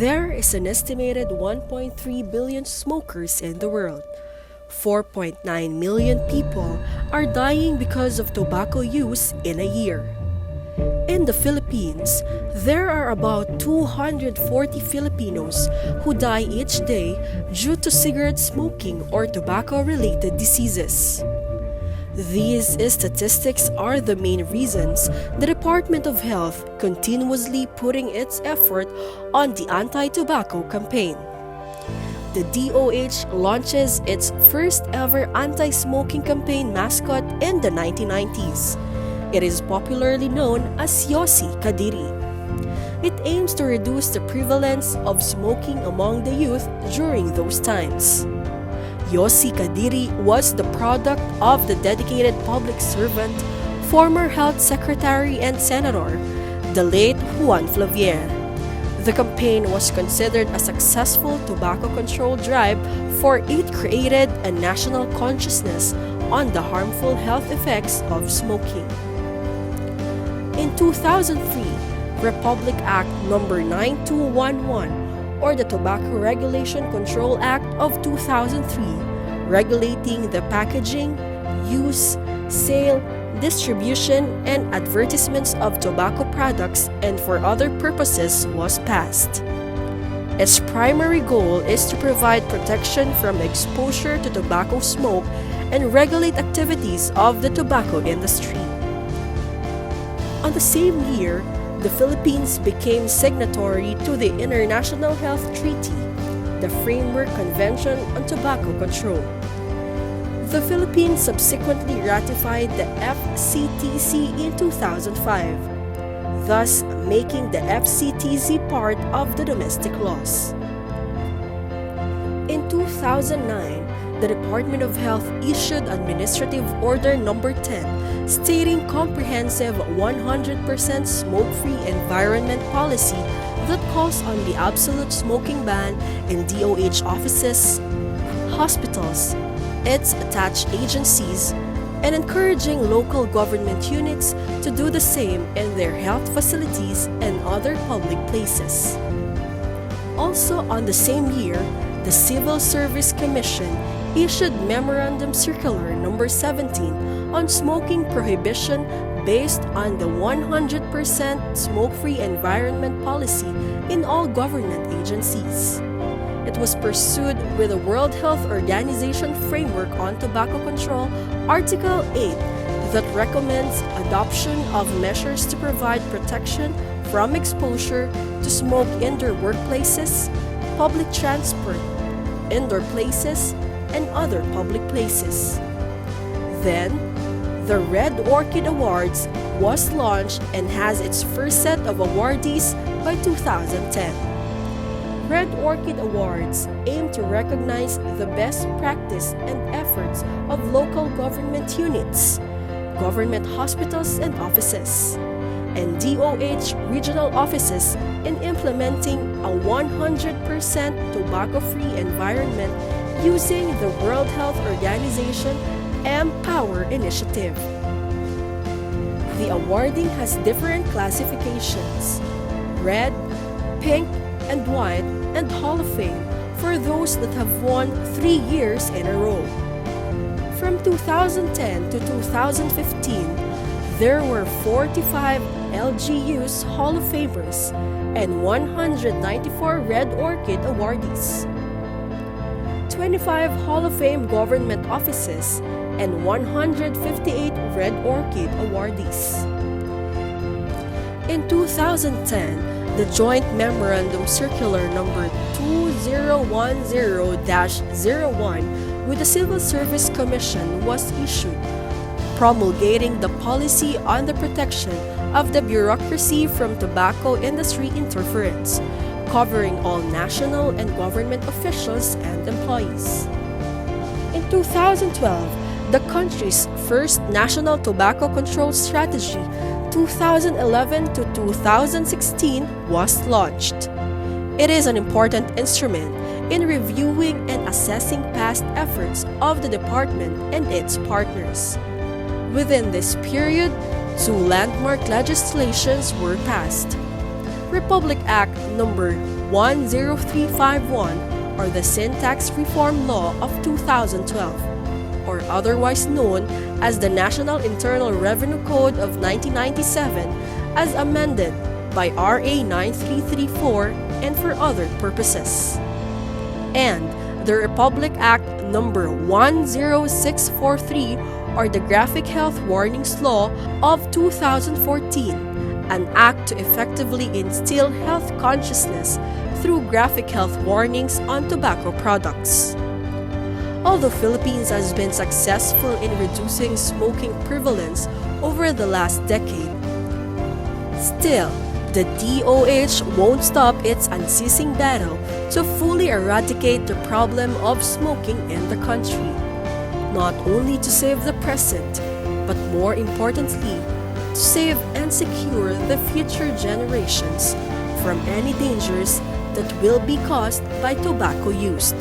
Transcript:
There is an estimated 1.3 billion smokers in the world. 4.9 million people are dying because of tobacco use in a year. In the Philippines, there are about 240 Filipinos who die each day due to cigarette smoking or tobacco-related diseases. These statistics are the main reasons the Department of Health continuously putting its effort on the anti-tobacco campaign. The DOH launches its first ever anti-smoking campaign mascot in the 1990s. It is popularly known as Yossi Kadiri. It aims to reduce the prevalence of smoking among the youth during those times. Yossi Kadiri was the product of the dedicated public servant, former health secretary and senator, the late Juan Flavier. The campaign was considered a successful tobacco control drive, for it created a national consciousness on the harmful health effects of smoking. In 2003, Republic Act No. 9211, or the Tobacco Regulation Control Act of 2003, regulating the packaging, use, sale, distribution, and advertisements of tobacco products and for other purposes was passed. Its primary goal is to provide protection from exposure to tobacco smoke and regulate activities of the tobacco industry. On the same year, the Philippines became signatory to the International Health Treaty, the Framework Convention on Tobacco Control. The Philippines subsequently ratified the FCTC in 2005, thus making the FCTC part of the domestic laws. In 2009, the Department of Health issued Administrative Order No. 10 stating comprehensive 100% smoke-free environment policy that calls on the absolute smoking ban in DOH offices, hospitals, its attached agencies, and encouraging local government units to do the same in their health facilities and other public places. Also on the same year, the Civil Service Commission issued Memorandum Circular No. 17 on smoking prohibition based on the 100% smoke-free environment policy in all government agencies. It was pursued with the World Health Organization Framework on Tobacco Control, Article 8, that recommends adoption of measures to provide protection from exposure to smoke in their workplaces, public transport, indoor places, and other public places. Then, the Red Orchid Awards was launched and has its first set of awardees by 2010. Red Orchid Awards aim to recognize the best practice and efforts of local government units, government hospitals and offices, and DOH regional offices in implementing a 100% tobacco-free environment using the World Health Organization Empower initiative. The awarding has different classifications: red, pink, and white, and Hall of Fame for those that have won 3 years in a row. From 2010 to 2015, there were 45 LGU's Hall of Famers and 194 Red Orchid awardees, 25 Hall of Fame government offices, and 158 Red Orchid awardees. In 2010, the Joint Memorandum Circular No. 2010-01 with the Civil Service Commission was issued, promulgating the policy on the protection of the bureaucracy from tobacco industry interference, covering all national and government officials and employees. In 2012, the country's first National Tobacco Control Strategy 2011 to 2016 was launched. It is an important instrument in reviewing and assessing past efforts of the department and its partners. Within this period, 2 landmark legislations were passed: Republic Act Number 10351 or the Sin Tax Reform Law of 2012, or otherwise known as the National Internal Revenue Code of 1997 as amended by RA 9334 and for other purposes. And the Republic Act Number 10643 or the Graphic Health Warnings Law of 2014, an act to effectively instill health consciousness through graphic health warnings on tobacco products. Although Philippines has been successful in reducing smoking prevalence over the last decade, still, the DOH won't stop its unceasing battle to fully eradicate the problem of smoking in the country, not only to save the present, but more importantly, to save and secure the future generations from any dangers that will be caused by tobacco use.